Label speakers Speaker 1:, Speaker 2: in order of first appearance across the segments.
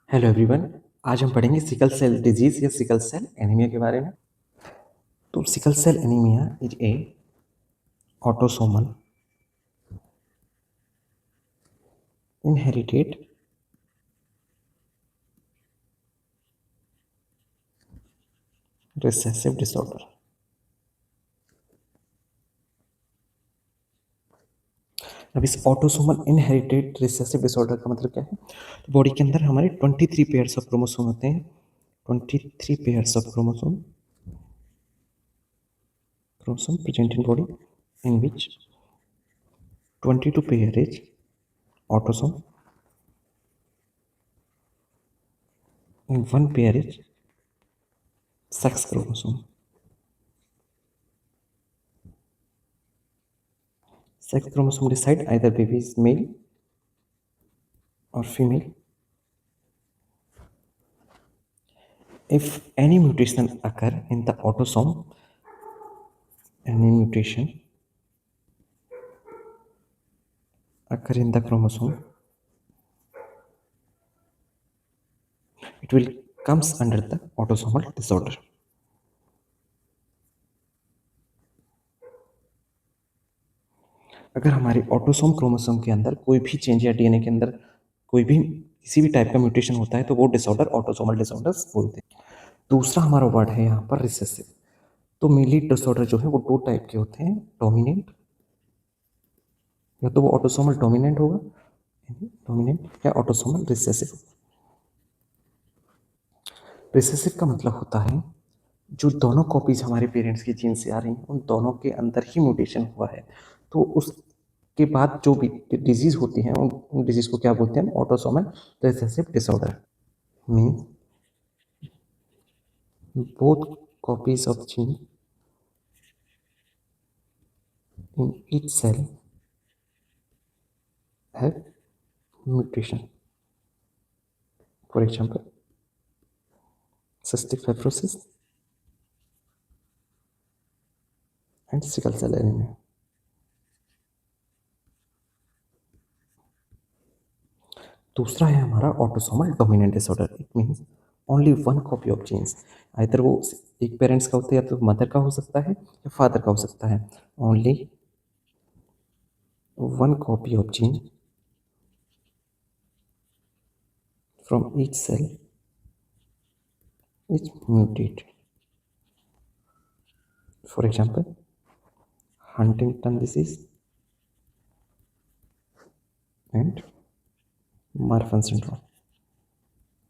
Speaker 1: Hello everyone. आज हम पढ़ेंगे सिकल सेल डिजीज या सिकल सेल एनीमिया के बारे में। तो sickle cell anaemia is a autosomal inherited recessive disorder. अब इस ऑटोसोमल इनहेरिटेड रिसेसिव डिसऑर्डर का मतलब क्या है? तो बॉडी के अंदर हमारे 23 पेयर्स ऑफ क्रोमोसोम होते हैं। 23 pairs of chromosome present in body, in which 22 pair is autosome and 1 pair is sex chromosome. Sex chromosome decide either baby is male or female. If any mutation occur in the autosome, any mutation occur in the chromosome, it will comes under the autosomal disorder. अगर हमारे autosome chromosome के अंदर कोई भी change या DNA के अंदर कोई भी किसी भी टाइप का म्यूटेशन होता है तो वो डिसऑर्डर ऑटोसोमल डिसऑर्डर्स बोलते हैं। दूसरा हमारा वर्ड है यहाँ पर रिसेसिव। तो मेनली डिसऑर्डर जो है वो दो टाइप के होते हैं, डोमिनेंट, या तो वो ऑटोसोमल डोमिनेंट होगा या ऑटोसोमल रिसेसिव। रिसेसिव का मतलब होता है जो दोनों कॉपीज हमारे पेरेंट्स की जीन से आ रही हैं उन दोनों के अंदर ही म्यूटेशन हुआ है, तो उसके बाद जो भी डिजीज होती है उन डिजीज को क्या बोलते हैं? Autosomal recessive disorder. Mean both copies of gene in each cell have mutation. For example, cystic fibrosis and sickle cell anemia. दूसरा है हमारा autosomal dominant disorder. It means only one copy of genes, either वो एक parents का होता है या तो मदर का हो सकता है या फादर का हो सकता है। Only one copy of gene from each cell is muted. For example, Huntington disease and Marfan syndrome.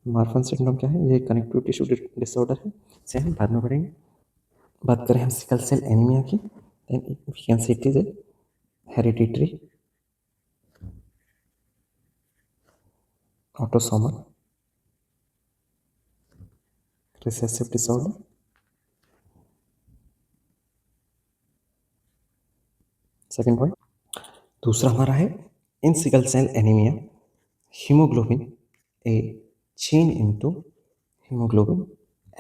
Speaker 1: Marfan syndrome क्या है? ये कनेक्टिव टिश्यू डिसऑर्डर है, इसे हम बाद में पढ़ेंगे। बात करें हम सिकल सेल एनीमिया की, then we can say it is a hereditary autosomal recessive disorder. Second point. दूसरा हमारा है in sickle cell anaemia haemoglobin A change into haemoglobin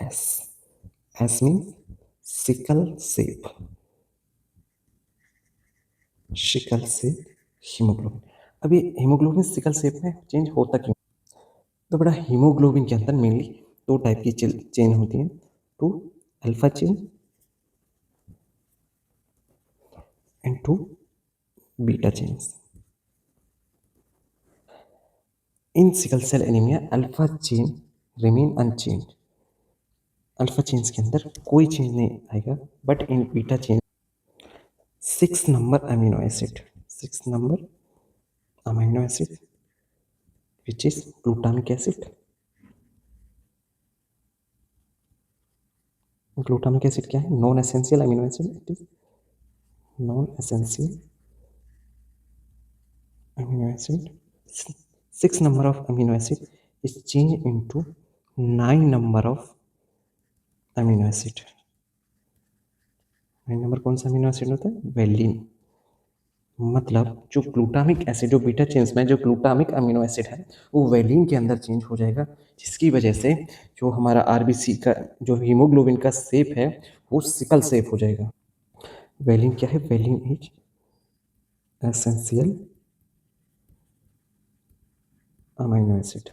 Speaker 1: S. S mean sickle shape, sickle shape haemoglobin. अभी haemoglobin sickle shape में change होता क्यों? तो बड़ा haemoglobin के अंदर मेनली दो टाइप की चेन होती हैं, two alpha chain and two beta chains. In sickle cell anaemia alpha chain remain unchange. Alpha chains के अंदर कोई चेंज नहीं आएगा, but in beta chain 6 number amino acid, 6 number amino acid which is glutamic acid. Glutamic acid क्या है? Non essential amino acid. It is non essential amino acid. 6 number of amino acid is changed into 9 number of amino acid. 9 number कौन सा amino acid होता है? Valine. मतलब जो glutamic acid, जो beta chains में जो ग्लूटामिक अमीनो एसिड है वो वेलिन के अंदर चेंज हो जाएगा, जिसकी वजह से जो हमारा आरबीसी का जो हीमोग्लोबिन का शेप है वो सिकल शेप हो जाएगा। वेलिन क्या है? Valine is essential amino acid.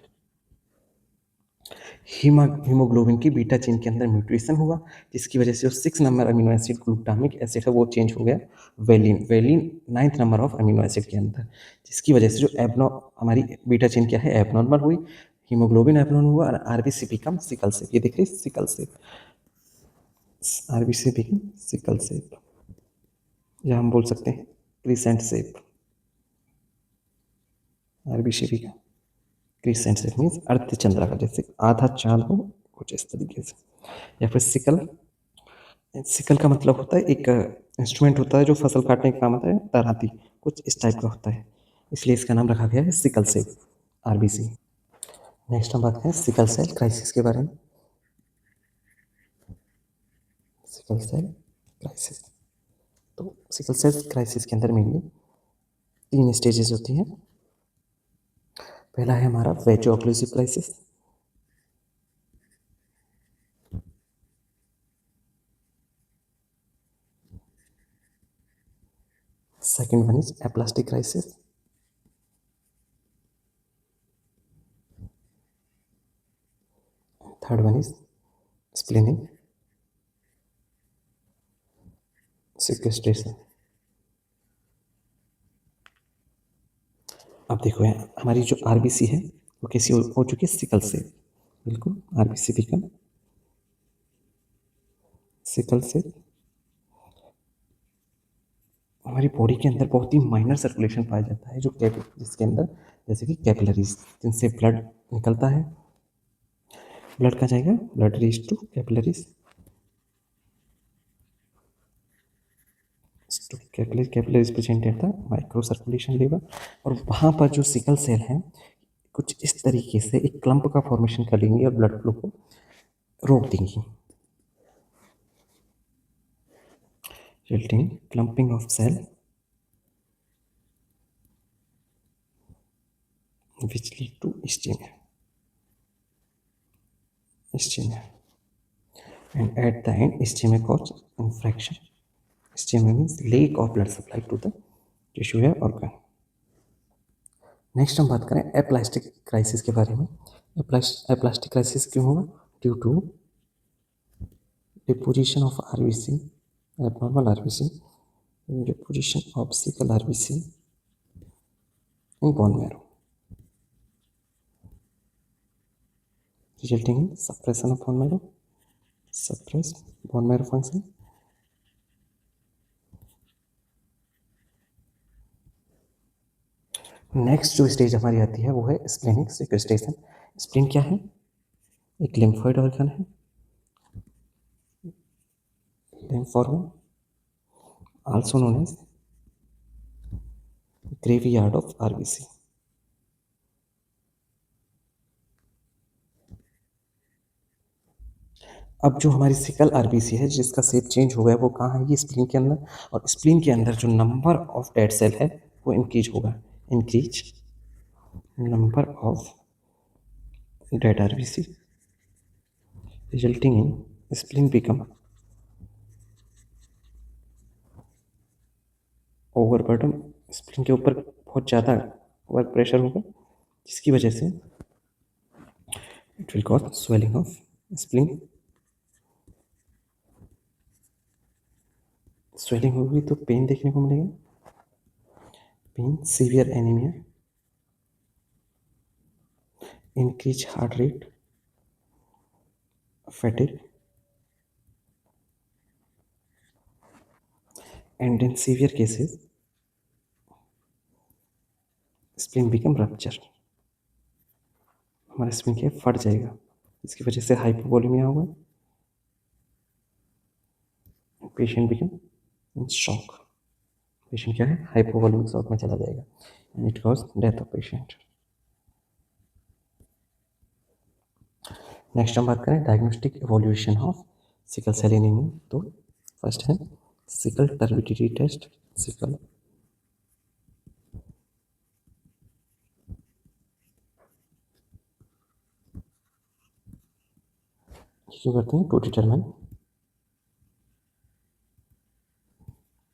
Speaker 1: Haemoglobin की बीटा चेन के अंदर म्यूटेशन हुआ, जिसकी वजह से जो 6 number amino acid glutamic acid है वो चेंज हो गया valine. Valine 9th number of amino acid के अंदर, जिसकी वजह से जो हमारी बीटा चेन क्या है एबनॉर्मल हुई, हीमोग्लोबिन एबनॉर्मल हुआ और आरबीसी बिकम सिकल सेल। ये देख रहे sickle cell, RBC become sickle cell, या हम बोल सकते हैं crescent cell. RBC become crescent cell means अर्धचंद्रा का, जैसे आधा चांद हो कुछ इस तरीके से। या फिर सिकल, सिकल का मतलब होता है एक इंस्ट्रूमेंट होता है जो फसल काटने का काम आता है, तराती कुछ इस टाइप का होता है, इसलिए इसका नाम रखा गया है सिकल सेल, आरबीसी। नेक्स्ट हम बात करें सिकल सेल क्राइसिस के बारे में। सिकल सेल क्राइसिस, तो सिकल सेल क्राइसिस के अंदर मेनली 3 स्टेजेस होती हैं। पहला है हमारा vaso occlusive crisis, second one is aplastic crisis, third one is splenic sequestration. अब देखो यहाँ हमारी जो आरबीसी है वो कैसी हो चुकी है सिकल सेल, बिल्कुल आरबीसी बिकम सिकल सेल। हमारी बॉडी के अंदर बहुत ही माइनर सर्कुलेशन पाया जाता है जो जिसके अंदर जैसे कि कैपिलरीज, जिनसे ब्लड निकलता है। ब्लड कहाँ जाएगा, blood reach to capillaries, to capillaries, capillaries present at the micro circulation level. और वहाँ पर जो सिकल सेल हैं कुछ इस तरीके से एक क्लम्प का फॉर्मेशन कर लेंगी और ब्लड फ्लो को रोक देंगी, resulting clumping of cell which lead to ischemia. Ischemia. And at the end, ischemia causes infection. Ischemia means lack of blood supply to the tissue या organ. नेक्स्ट हम बात करें एप्लास्टिक क्राइसिस के बारे में। एप्लास्टिक क्राइसिस क्यों हुआ, due to deposition of RBC, abnormal RBC, deposition of sickle RBC in bone marrow, resulting in suppression of bone marrow, suppress bone marrow function. Next जो stage हमारी आती है वो है स्प्लेनिक सिक्वेस्ट्रेशन। स्प्लीन क्या है, एक लिम्फोइड ऑर्गन है, lymph organ, also known as graveyard of RBC. अब जो हमारी सिकल आरबीसी है जिसका शेप चेंज हो गया वो कहाँ है, ये स्प्लीन के अंदर। और स्प्लीन के अंदर जो नंबर ऑफ डेड सेल है वो इंक्रीज होगा, increase number of dead RBC, resulting in spleen become overburden. Spleen के ऊपर बहुत ज़्यादा वर्क प्रेशर होगा जिसकी वजह से it will cause swelling of spleen. Swelling होगी तो पेन देखने को मिलेगा, pain, severe anaemia, increase heart rate, fatigue, and in severe cases spleen become rupture, हमारा स्प्लीन क्या फट जाएगा, इसकी वजह से हाइपोवोलेमिया होगा, patient become in shock, patient क्या है हाइपोवोलेमिक शॉक में चला जाएगा, and it cause death of patient. Next हम बात करें diagnostic evolution of sickle cell anaemia. तो फर्स्ट है सिकल टर्बिडिटी टेस्ट। सिकल क्यों करते हैं, to determine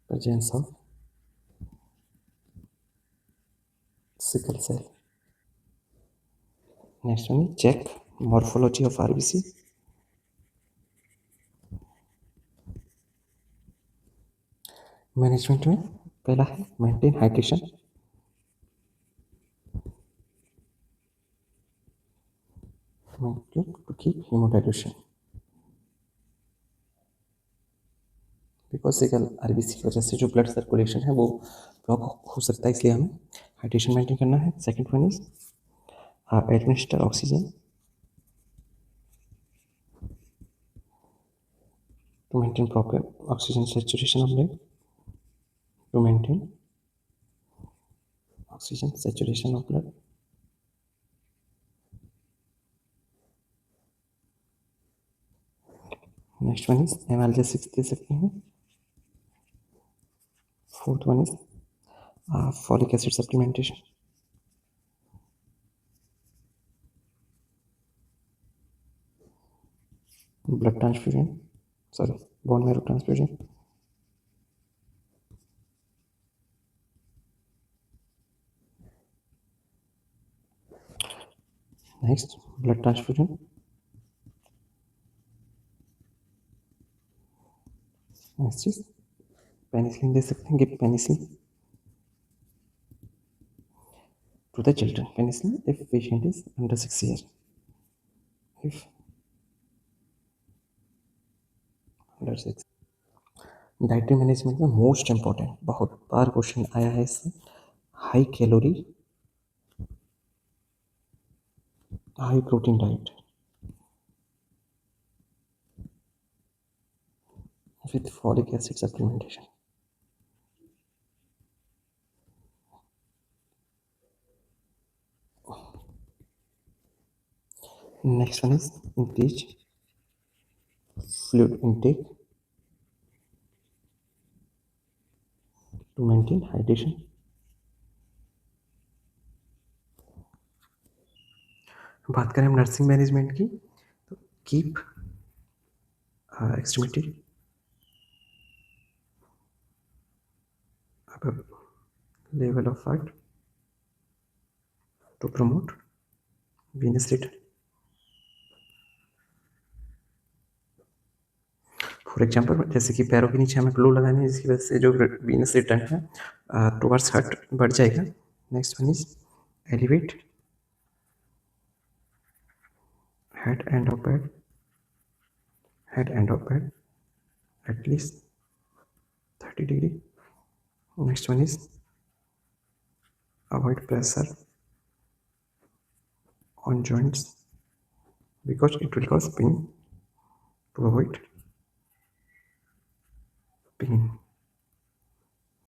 Speaker 1: presence of sickle cell. Next one check morphology of RBC, management में पहला है maintain hydration, to keep हेमोडाइल्यूशन, because RBC की वजह से जो ब्लड सर्कुलेशन है वो ब्लॉक हो सकता है, इसलिए हमें हाइड्रेशन मेंटेन करना है। Second one is administer oxygen to maintain proper oxygen saturation of blood, to maintain oxygen saturation of blood. Next one is analgesics दे सकते हैं. Fourth one is folic acid supplementation. Blood transfusion, sorry, bone marrow transfusion. Next, blood transfusion. Next is penicillin दे सकते हैं, give penicillin to the children. Penicillin if patient is under 6 years. If under 6. Dietary management में most important, बहुत बार question आया है इससे, high calorie high protein diet with folic acid supplementation. Next one is increase fluid intake to maintain hydration. बात करें हम nursing management की, तो keep extremity above level of heart to promote venous return. For example जैसे कि पैरों के नीचे हमें ग्लू लगाने हैं, जिसकी वजह से जो वीनस रिटर्न है टुवर्ड्स हार्ट बढ़ जाएगा. Next one is elevate head end of bed, head end of bed at least 30 degree. Next one is avoid pressure on joints because it will cause pain. To avoid pain.